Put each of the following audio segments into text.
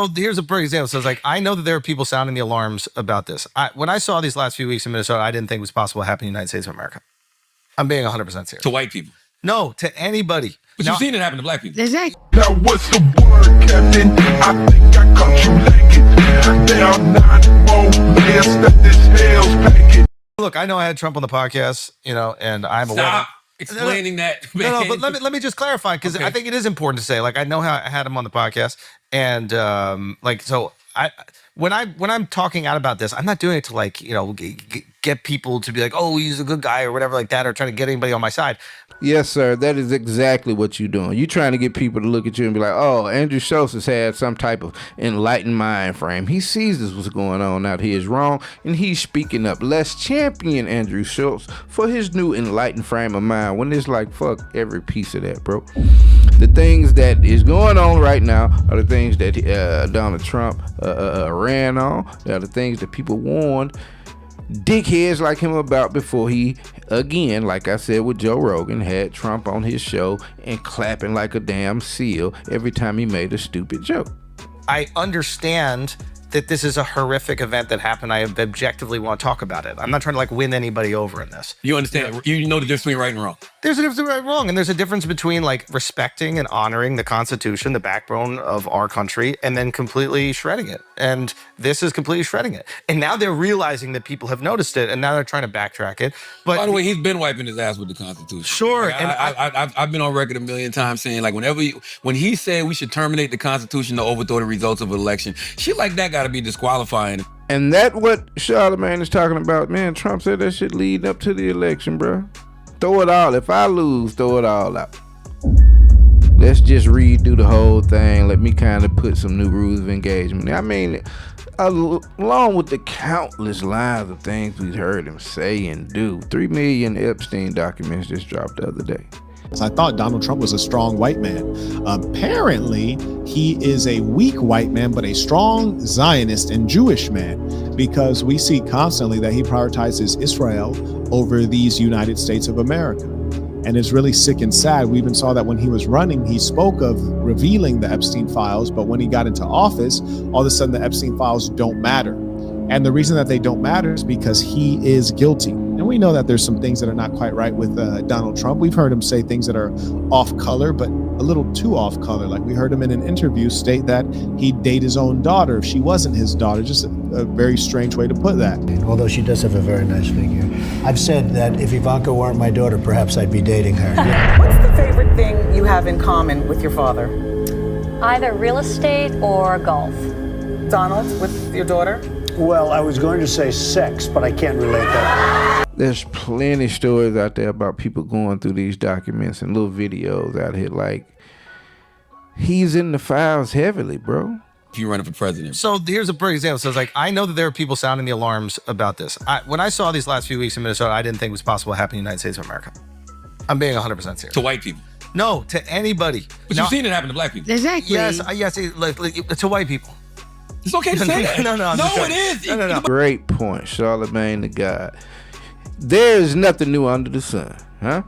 Well, here's a perfect example. So it's like, I know that there are people sounding the alarms about this. When I saw these last few weeks in Minnesota, I didn't think it was possible to happen in the United States of America. I'm being 100% serious. To white people? No, to anybody. But you've seen it happen to black people. Exactly. Now what's the word, Captain? I think I caught you lacking. There are 9 more years that this hell's packing. Look, I know I had Trump on the podcast, and I'm aware. Stop explaining that, man. No, but let me just clarify, because I think it is important to say, like, I know how I had him on the podcast, and when I'm talking out about this, I'm not doing it to get people to be like, oh, he's a good guy or whatever like that, or trying to get anybody on my side. Yes, sir. That is exactly what you're doing. You're trying to get people to look at you and be like, oh, Andrew Shultz has had some type of enlightened mind frame. He sees this what's going on out here is wrong, and he's speaking up. Let's champion Andrew Shultz for his new enlightened frame of mind, when it's like, fuck every piece of that, bro. The things that is going on right now are the things that Donald Trump ran on. They are the things that people warned dickheads like him about before he, again, like I said with Joe Rogan, had Trump on his show and clapping like a damn seal every time he made a stupid joke. I understand that this is a horrific event that happened. I objectively want to talk about it. I'm not trying to win anybody over in this. You understand? You know the difference between right and wrong. There's a difference between right and wrong, and there's a difference between respecting and honoring the Constitution, the backbone of our country, and then completely shredding it. And this is completely shredding it. And now they're realizing that people have noticed it, and now they're trying to backtrack it. But by the way, he's been wiping his ass with the Constitution. Sure. I've been on record a million times saying, when he said we should terminate the Constitution to overthrow the results of an election, shit like that got to be disqualifying. And that what Charlemagne is talking about, man. Trump said that shit leading up to the election, bro. Throw it all. If I lose, throw it all out. Let's just redo the whole thing. Let me kind of put some new rules of engagement. I mean, along with the countless lines of things we've heard him say and do. 3 million Epstein documents just dropped the other day. I thought Donald Trump was a strong white man. Apparently, he is a weak white man, but a strong Zionist and Jewish man, because we see constantly that he prioritizes Israel over these United States of America. And it's really sick and sad. We even saw that when he was running, he spoke of revealing the Epstein files, but when he got into office, all of a sudden the Epstein files don't matter. And the reason that they don't matter is because he is guilty. And we know that there's some things that are not quite right with Donald Trump. We've heard him say things that are off color, but a little too off color. Like we heard him in an interview state that he'd date his own daughter if she wasn't his daughter. Just a very strange way to put that. Although she does have a very nice figure. I've said that if Ivanka weren't my daughter, perhaps I'd be dating her. What's the favorite thing you have in common with your father? Either real estate or golf. Donald, with your daughter? Well, I was going to say sex, but I can't relate that. There's plenty of stories out there about people going through these documents and little videos out here. Like, he's in the files heavily, bro. If you running for president. So here's a perfect example. So it's like, I know that there are people sounding the alarms about this. When I saw these last few weeks in Minnesota, I didn't think it was possible to happen in the United States of America. I'm being 100% serious. To white people? No, to anybody. But you've seen it happen to black people. Exactly. Yes, to white people. It's okay to say that. No, it is. No. Great point, Charlemagne the God. There's nothing new under the sun, huh?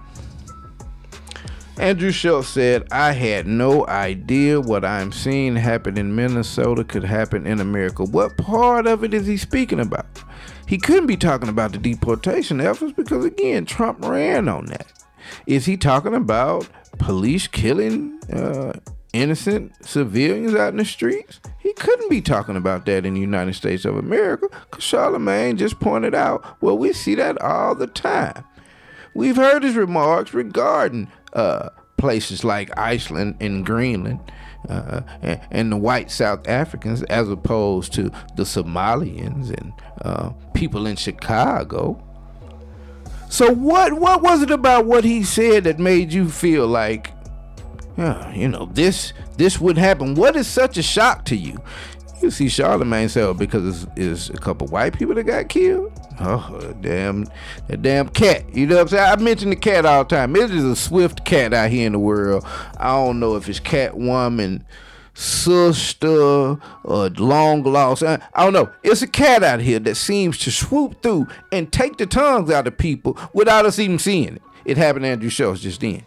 Andrew Shultz said, I had no idea what I'm seeing happen in Minnesota could happen in America. What part of it is he speaking about? He couldn't be talking about the deportation efforts because, again, Trump ran on that. Is he talking about police killing innocent civilians out in the streets? He couldn't be talking about that in the United States of America because Charlemagne just pointed out, well, we see that all the time. We've heard his remarks regarding places like Iceland and Greenland and the white South Africans as opposed to the Somalians and people in Chicago. So what was it about what he said that made you feel like, this would happen? What is such a shock to you? You see Charlemagne say, oh, because it's a couple white people that got killed? Oh, that damn cat. You know what I'm saying? I mention the cat all the time. It is a swift cat out here in the world. I don't know if it's Catwoman, sister, or long lost. I don't know. It's a cat out here that seems to swoop through and take the tongues out of people without us even seeing it. It happened to Andrew Schultz just then.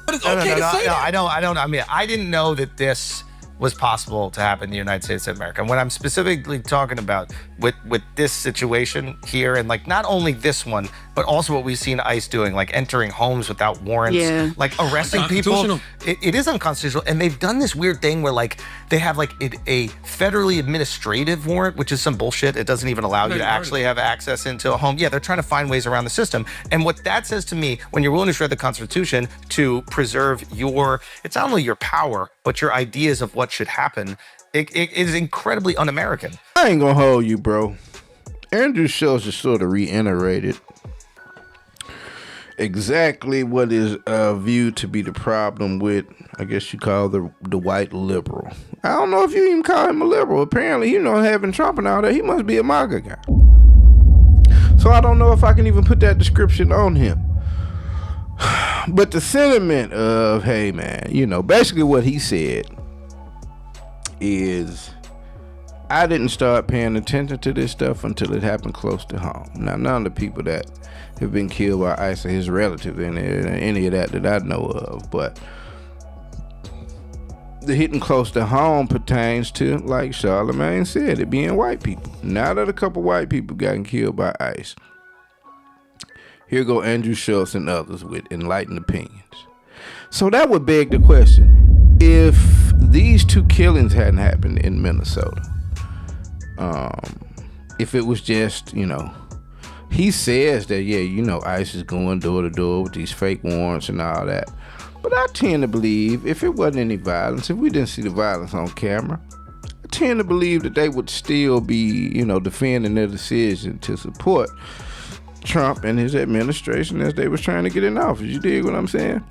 But it's okay to say that. I don't. I mean, I didn't know that this was possible to happen in the United States of America. And what I'm specifically talking about with this situation here, and like not only this one, but also what we've seen ICE doing, like entering homes without warrants, like arresting people. It is unconstitutional. And they've done this weird thing where like they have like a federally administrative warrant, which is some bullshit. It doesn't even allow you to actually have access into a home. Yeah, they're trying to find ways around the system. And what that says to me, when you're willing to shred the Constitution to preserve it's not only your power, but your ideas of what should happen, it is incredibly un-American. I ain't gonna hold you, bro. Andrew Shultz just sort of reiterated exactly what is viewed to be the problem with, I guess you call the white liberal. I don't know if you even call him a liberal. Apparently, having Trump and all that, he must be a MAGA guy. So I don't know if I can even put that description on him. But the sentiment of, hey man, basically what he said is, I didn't start paying attention to this stuff until it happened close to home. Now, none of the people that have been killed by ICE or his relatives and any of that I know of, but the hitting close to home pertains to, like Charlemagne said, it being white people. Now that a couple white people gotten killed by ICE, here go Andrew Shultz and others with enlightened opinions. So that would beg the question, if these two killings hadn't happened in Minnesota, if it was just, he says that, ICE is going door to door with these fake warrants and all that. But I tend to believe if it wasn't any violence, if we didn't see the violence on camera, I tend to believe that they would still be, defending their decision to support Trump and his administration as they was trying to get in office. You dig what I'm saying?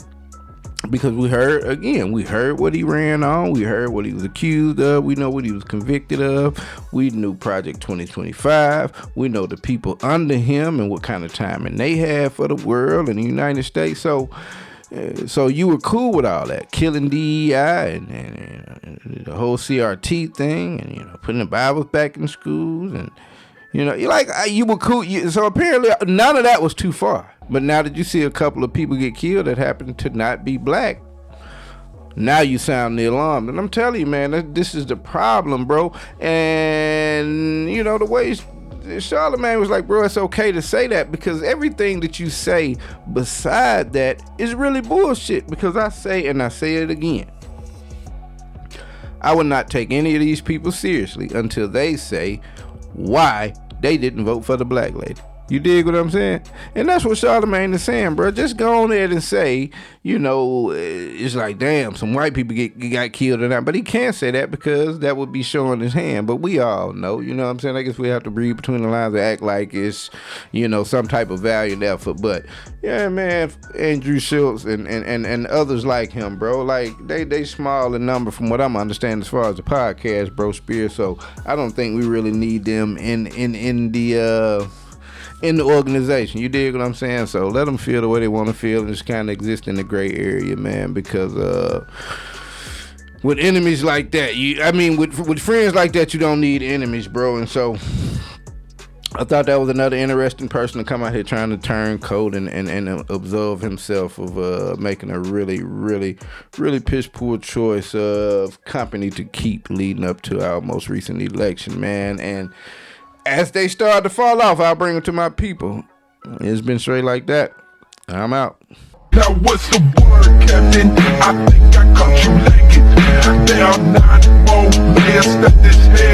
Because we heard what he ran on. We heard what he was accused of. We know what he was convicted of. We knew Project 2025. We know the people under him and what kind of timing they had for the world and the United States. So you were cool with all that, killing DEI and the whole CRT thing, and putting the Bibles back in schools, and you were cool. So apparently none of that was too far. But now that you see a couple of people get killed that happen to not be black, now you sound the alarm. And I'm telling you, man, this is the problem, bro. And the way Charlemagne was like, bro, it's okay to say that, because everything that you say beside that is really bullshit. Because I say, and I say it again, I would not take any of these people seriously until they say why they didn't vote for the black lady. You dig what I'm saying? And that's what Charlemagne is saying, bro. Just go on there and say, it's like, damn, some white people got killed or not. But he can't say that because that would be showing his hand. But we all know, you know what I'm saying? I guess we have to read between the lines and act like it's, some type of valiant effort. But yeah, man, Andrew Shultz and others like him, bro, like they small in number from what I'm understanding as far as the podcast, bro, Spear. So I don't think we really need them in the organization. You dig what I'm saying? So let them feel the way they want to feel and just kind of exist in the gray area, man, because with enemies like that, with friends like that, you don't need enemies, bro. And so I thought that was another interesting person to come out here trying to turn cold and absolve himself of making a really, really, really piss poor choice of company to keep leading up to our most recent election, man. And as they start to fall off, I'll bring them to my people. It's been straight like that. I'm out. Now what's the word, Captain? I think I caught you lacking. There are 9 more layers that this head